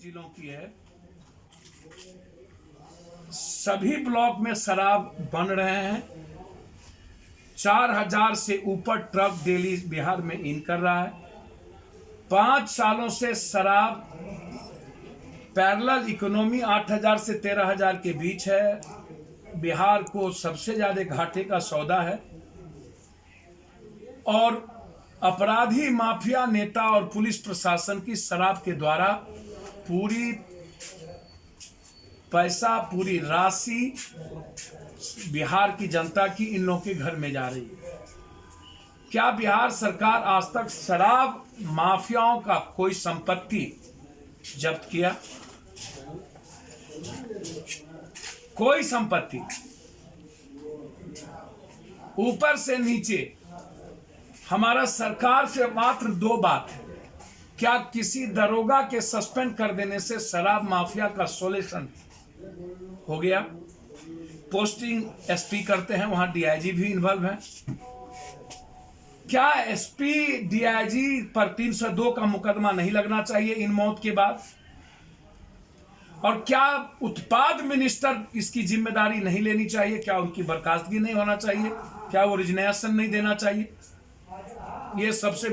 जिलों की है। सभी ब्लॉक में शराब बन रहे हैं। 4000 से ऊपर ट्रक डेली बिहार में इन कर रहा है। 5 सालों से शराब पैरेलल इकोनॉमी 8000 से 13000 के बीच है। बिहार को सबसे ज्यादा घाटे का सौदा है और अपराधी माफिया नेता और पुलिस प्रशासन की शराब के द्वारा पूरी पैसा, पूरी राशि बिहार की जनता की इन लोगों के घर में जा रही है। क्या बिहार सरकार आज तक शराब माफियाओं का कोई संपत्ति जब्त किया? कोई संपत्ति। ऊपर से नीचे हमारा सरकार से मात्र 2 बात है। क्या किसी दरोगा के सस्पेंड कर देने से शराब माफिया का सॉल्यूशन हो गया? पोस्टिंग एसपी करते हैं, वहां डीआईजी भी इन्वॉल्व है। क्या एसपी डीआईजी पर 302 का मुकदमा नहीं लगना चाहिए इन मौत के बाद? और क्या उत्पाद मिनिस्टर इसकी जिम्मेदारी नहीं लेनी चाहिए? क्या उनकी बर्खास्तगी नहीं होना चाहिए? क्या वो रिजनेशन नहीं देना चाहिए? ये सबसे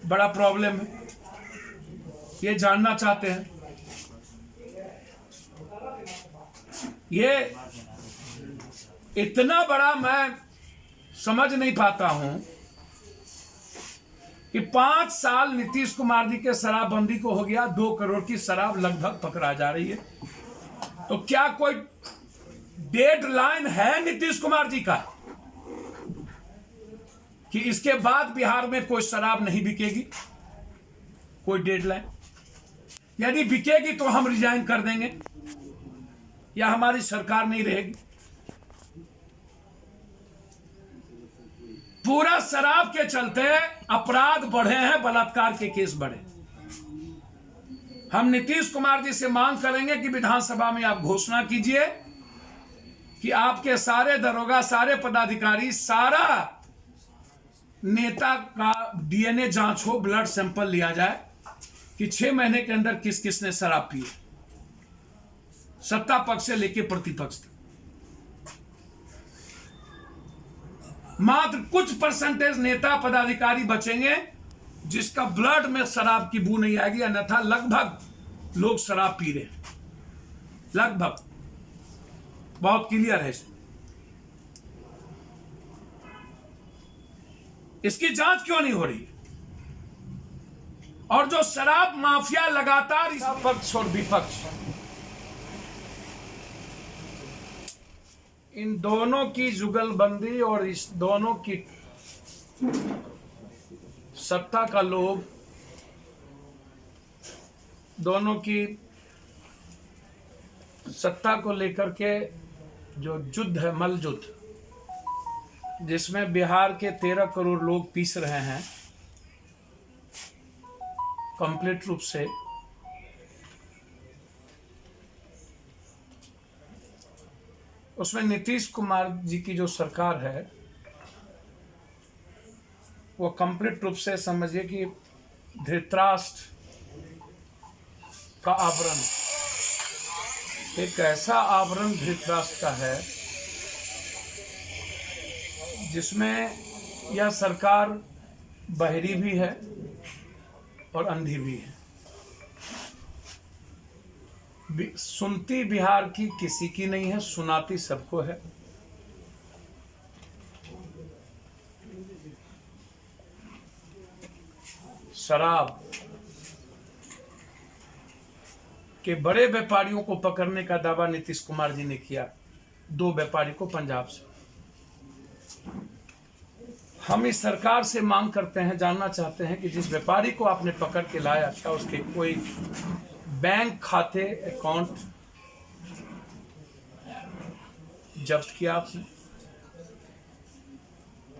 बड़ा प्रॉब्लम है, ये जानना चाहते हैं। ये इतना बड़ा मैं समझ नहीं पाता हूं कि 5 साल नीतीश कुमार जी के शराबबंदी को हो गया, 2 करोड़ की शराब लगभग पकड़ा जा रही है। तो क्या कोई डेडलाइन है नीतीश कुमार जी का कि इसके बाद बिहार में कोई शराब नहीं बिकेगी? कोई डेडलाइन? यदि बिकेगी तो हम रिजाइन कर देंगे या हमारी सरकार नहीं रहेगी। पूरा शराब के चलते अपराध बढ़े हैं, बलात्कार के केस बढ़े। हम नीतीश कुमार जी से मांग करेंगे कि विधानसभा में आप घोषणा कीजिए कि आपके सारे दरोगा, सारे पदाधिकारी, सारा नेता का डीएनए जांच हो, ब्लड सैंपल लिया जाए कि 6 महीने के अंदर किस किस ने शराब पी, सत्ता पक्ष से लेकर प्रतिपक्ष तक। मात्र कुछ परसेंटेज नेता पदाधिकारी बचेंगे जिसका ब्लड में शराब की बू नहीं आएगी, अन्यथा लगभग लोग शराब पी रहे हैं। लगभग बहुत क्लियर है। इसकी जांच क्यों नहीं हो रही? और जो शराब माफिया लगातार इस पक्ष और विपक्ष, इन दोनों की जुगलबंदी और इस दोनों की सत्ता का लोभ, दोनों की सत्ता को लेकर के जो युद्ध है, मल युद्ध, जिसमें बिहार के 13 करोड़ लोग पीस रहे हैं कंप्लीट रूप से, उसमें नीतीश कुमार जी की जो सरकार है वो कंप्लीट रूप से समझिए कि धृतराष्ट्र का आवरण, एक ऐसा आवरण धृतराष्ट्र का है जिसमें यह सरकार बहरी भी है और अंधी भी है। सुनती बिहार की किसी की नहीं है, सुनाती सबको है। शराब के बड़े व्यापारियों को पकड़ने का दावा नीतीश कुमार जी ने किया, 2 व्यापारी को पंजाब से। हम इस सरकार से मांग करते हैं, जानना चाहते हैं कि जिस व्यापारी को आपने पकड़ के लाया, क्या उसके कोई बैंक खाते, अकाउंट जब्त किया आपने?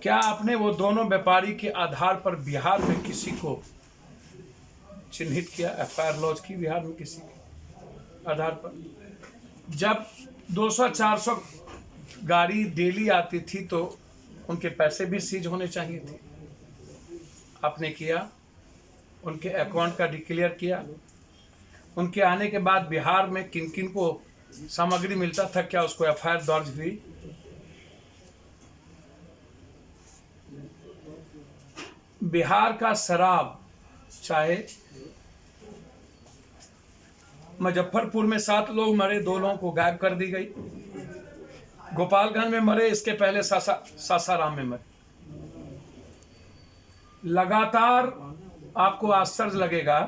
क्या आपने वो दोनों व्यापारी के आधार पर बिहार में किसी को चिन्हित किया, एफआईआर लॉन्च की बिहार में किसी के आधार पर? जब 200-400 गाड़ी डेली आती थी तो उनके पैसे भी सीज होने चाहिए थे। आपने किया, उनके अकाउंट का डिक्लेयर किया, उनके आने के बाद बिहार में किन किन को सामग्री मिलता था, क्या उसको एफआईआर दर्ज हुई? बिहार का शराब, चाहे मुजफ्फरपुर में 7 लोग मरे, 2 लोगों को गायब कर दी गई, गोपालगंज में मरे, इसके पहले सासाराम में मरे। लगातार आपको आश्चर्य लगेगा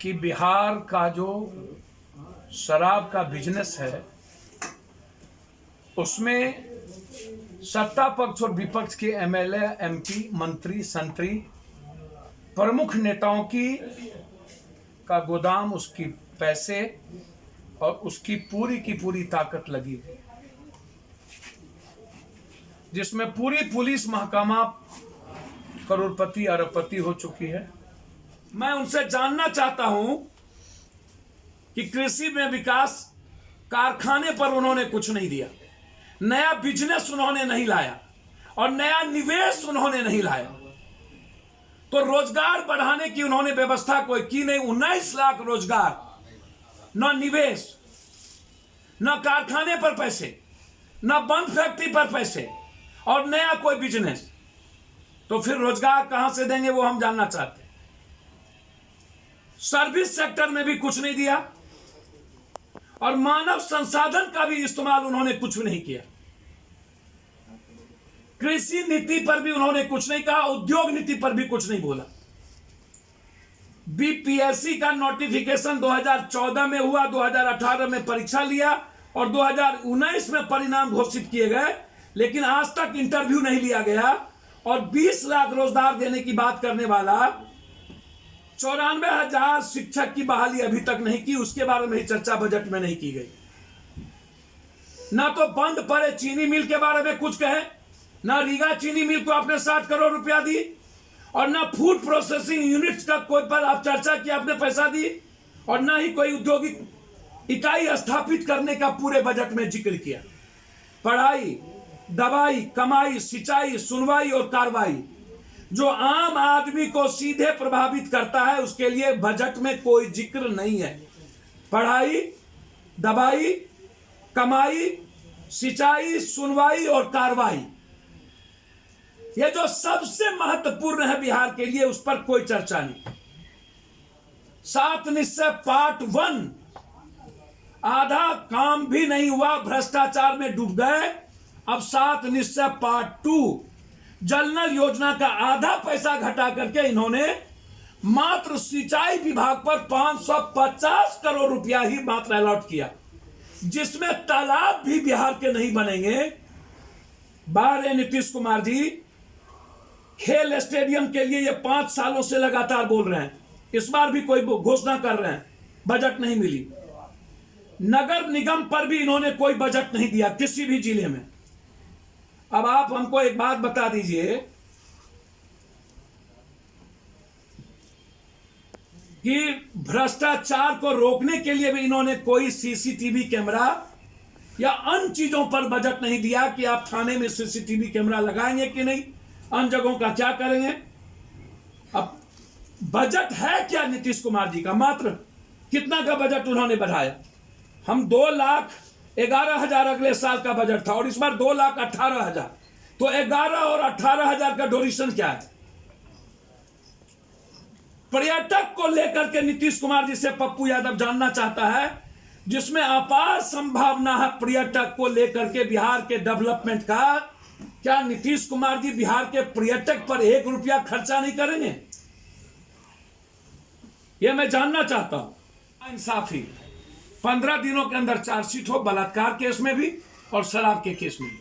कि बिहार का जो शराब का बिजनेस है उसमें सत्ता पक्ष और विपक्ष के एमएलए, एमपी, मंत्री, संतरी, प्रमुख नेताओं का गोदाम, उसकी पैसे और उसकी पूरी ताकत लगी हुई, जिसमें पूरी पुलिस महकमा करोड़पति अरबपति हो चुकी है। मैं उनसे जानना चाहता हूं कि कृषि में विकास, कारखाने पर उन्होंने कुछ नहीं दिया, नया बिजनेस उन्होंने नहीं लाया और नया निवेश उन्होंने नहीं लाया, तो रोजगार बढ़ाने की उन्होंने व्यवस्था कोई की नहीं। 19 लाख रोजगार, न निवेश, न कारखाने पर पैसे, न बंद फैक्ट्री पर पैसे और नया कोई बिजनेस, तो फिर रोजगार कहां से देंगे वो हम जानना चाहते हैं। सर्विस सेक्टर में भी कुछ नहीं दिया और मानव संसाधन का भी इस्तेमाल उन्होंने कुछ भी नहीं किया। कृषि नीति पर भी उन्होंने कुछ नहीं कहा, उद्योग नीति पर भी कुछ नहीं बोला। बीपीएससी का नोटिफिकेशन 2014 में हुआ, 2018 में परीक्षा लिया और 2019 में परिणाम घोषित किए गए, लेकिन आज तक इंटरव्यू नहीं लिया गया। और 20 लाख रोजगार देने की बात करने वाला 94,000 शिक्षक की बहाली अभी तक नहीं की, उसके बारे में ही चर्चा बजट में नहीं की गई। ना तो बंद पड़े चीनी मिल के बारे में कुछ कहे, ना रीगा चीनी मिल को आपने 60 करोड़ रुपया दी, और ना फूड प्रोसेसिंग यूनिट्स का कोई पर आप चर्चा की आपने पैसा दी, और ना ही कोई औद्योगिक इकाई स्थापित करने का पूरे बजट में जिक्र किया। पढ़ाई, दवाई, कमाई, सिंचाई, सुनवाई और कार्रवाई जो आम आदमी को सीधे प्रभावित करता है, उसके लिए बजट में कोई जिक्र नहीं है। पढ़ाई, दवाई, कमाई, सिंचाई, सुनवाई और कार्रवाई, ये जो सबसे महत्वपूर्ण है बिहार के लिए, उस पर कोई चर्चा नहीं। 7 निश्चय पार्ट 1 आधा काम भी नहीं हुआ, भ्रष्टाचार में डूब गए। अब 7 निश्चय पार्ट 2 जल नल योजना का आधा पैसा घटा करके इन्होंने मात्र सिंचाई विभाग पर 550 करोड़ रुपया ही मात्र अलॉट किया, जिसमें तालाब भी बिहार के नहीं बनेंगे। बाहर नीतीश कुमार जी खेल स्टेडियम के लिए ये 5 सालों से लगातार बोल रहे हैं, इस बार भी कोई घोषणा कर रहे हैं, बजट नहीं मिली। नगर निगम पर भी इन्होंने कोई बजट नहीं दिया किसी भी जिले में। अब आप हमको एक बात बता दीजिए कि भ्रष्टाचार को रोकने के लिए भी इन्होंने कोई सीसीटीवी कैमरा या अन्य चीजों पर बजट नहीं दिया कि आप थाने में सीसीटीवी कैमरा लगाएंगे कि नहीं, अन्य जगहों का क्या करेंगे। अब बजट है क्या नीतीश कुमार जी का, मात्र कितना का बजट उन्होंने बढ़ाया। हम 2,11,000 अगले साल का बजट था और इस बार 2,18,000, तो 11 और 18,000 का डोनेशन क्या है। पर्यटक को लेकर के नीतीश कुमार जी से पप्पू यादव जानना चाहता है, जिसमें अपार संभावना है पर्यटक को लेकर के बिहार के डेवलपमेंट का, क्या नीतीश कुमार जी बिहार के पर्यटक पर 1 रुपया खर्चा नहीं करेंगे? यह मैं जानना चाहता हूं। इंसाफी 15 दिनों के अंदर चार्जशीट हो, बलात्कार केस में भी और शराब के केस में भी,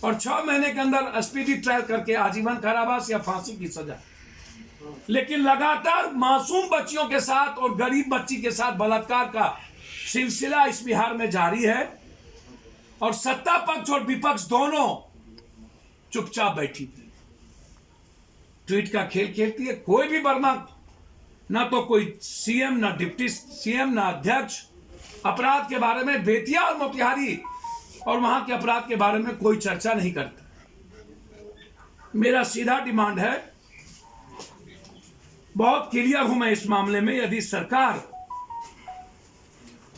और 6 महीने के अंदर स्पीडी ट्रायल करके आजीवन कारावास या फांसी की सजा। लेकिन लगातार मासूम बच्चियों के साथ और गरीब बच्ची के साथ बलात्कार का सिलसिला इस बिहार में जारी है और सत्ता पक्ष और विपक्ष दोनों चुपचाप बैठी थी, ट्वीट का खेल खेलती है। कोई भी वर्मा, ना तो कोई सीएम, ना डिप्टी सीएम, ना अध्यक्ष अपराध के बारे में, बेतिया और मोतिहारी और वहां के अपराध के बारे में कोई चर्चा नहीं करता। मेरा सीधा डिमांड है, बहुत क्लियर हूं मैं इस मामले में। यदि सरकार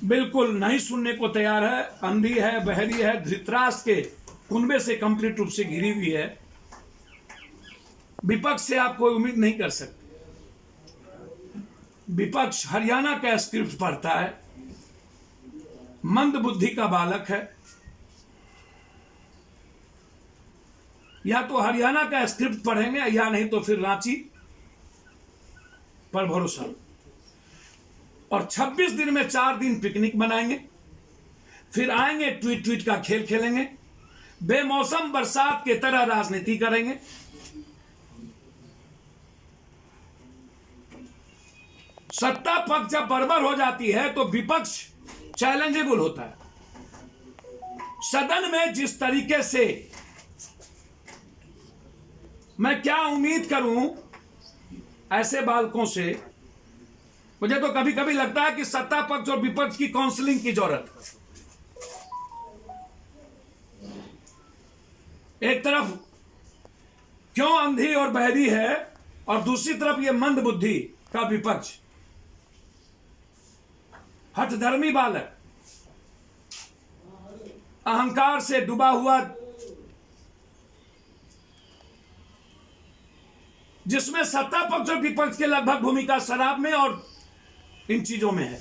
बिल्कुल नहीं सुनने को तैयार है, अंधी है, बहरी है, धृतराष्ट्र के कुनबे से कंप्लीट रूप से घिरी हुई है, विपक्ष से आप कोई उम्मीद नहीं कर सकते। विपक्ष हरियाणा का स्क्रिप्ट पढ़ता है, मंद बुद्धि का बालक है। या तो हरियाणा का स्क्रिप्ट पढ़ेंगे या नहीं तो फिर रांची पर भरोसा। और 26 दिन में 4 दिन पिकनिक मनाएंगे, फिर आएंगे ट्वीट ट्वीट का खेल खेलेंगे, बेमौसम बरसात की तरह राजनीति करेंगे। सत्ता पक्ष जब बर्बर हो जाती है तो विपक्ष चैलेंजेबल होता है। सदन में जिस तरीके से मैं क्या उम्मीद करूं ऐसे बालकों से, मुझे तो कभी कभी लगता है कि सत्ता पक्ष और विपक्ष की काउंसलिंग की जरूरत है। एक तरफ क्यों अंधी और बहरी है और दूसरी तरफ ये मंद बुद्धि का विपक्ष, हठधर्मी बालक, अहंकार से डूबा हुआ, जिसमें सत्ता पक्ष और विपक्ष के लगभग भूमिका शराब में और इन चीजों में है।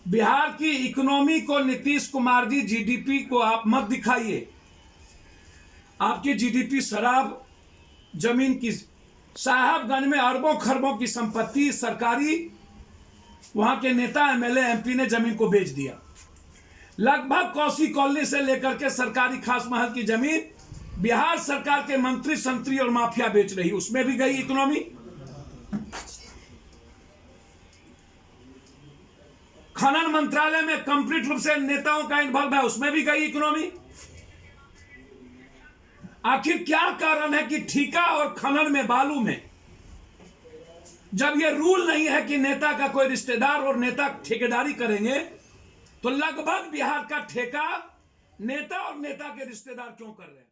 बिहार की इकोनॉमी को नीतीश कुमार जी, जीडीपी को आप मत दिखाइए। आपकी जीडीपी शराब, जमीन की, साहबगंज में अरबों खरबों की संपत्ति सरकारी, वहां के नेता एमएलए एमपी ने जमीन को बेच दिया। लगभग कौसी कॉलोनी से लेकर के सरकारी खास महल की जमीन बिहार सरकार के मंत्री संतरी और माफिया बेच रही, उसमें भी गई इकोनॉमी। खनन मंत्रालय में कंप्लीट रूप से नेताओं का इन्वॉल्व है, उसमें भी गई इकोनॉमी। आखिर क्या कारण है कि ठेका और खनन में, बालू में, जब यह रूल नहीं है कि नेता का कोई रिश्तेदार और नेता ठेकेदारी करेंगे, तो लगभग बिहार का ठेका नेता और नेता के रिश्तेदार क्यों कर रहे हैं?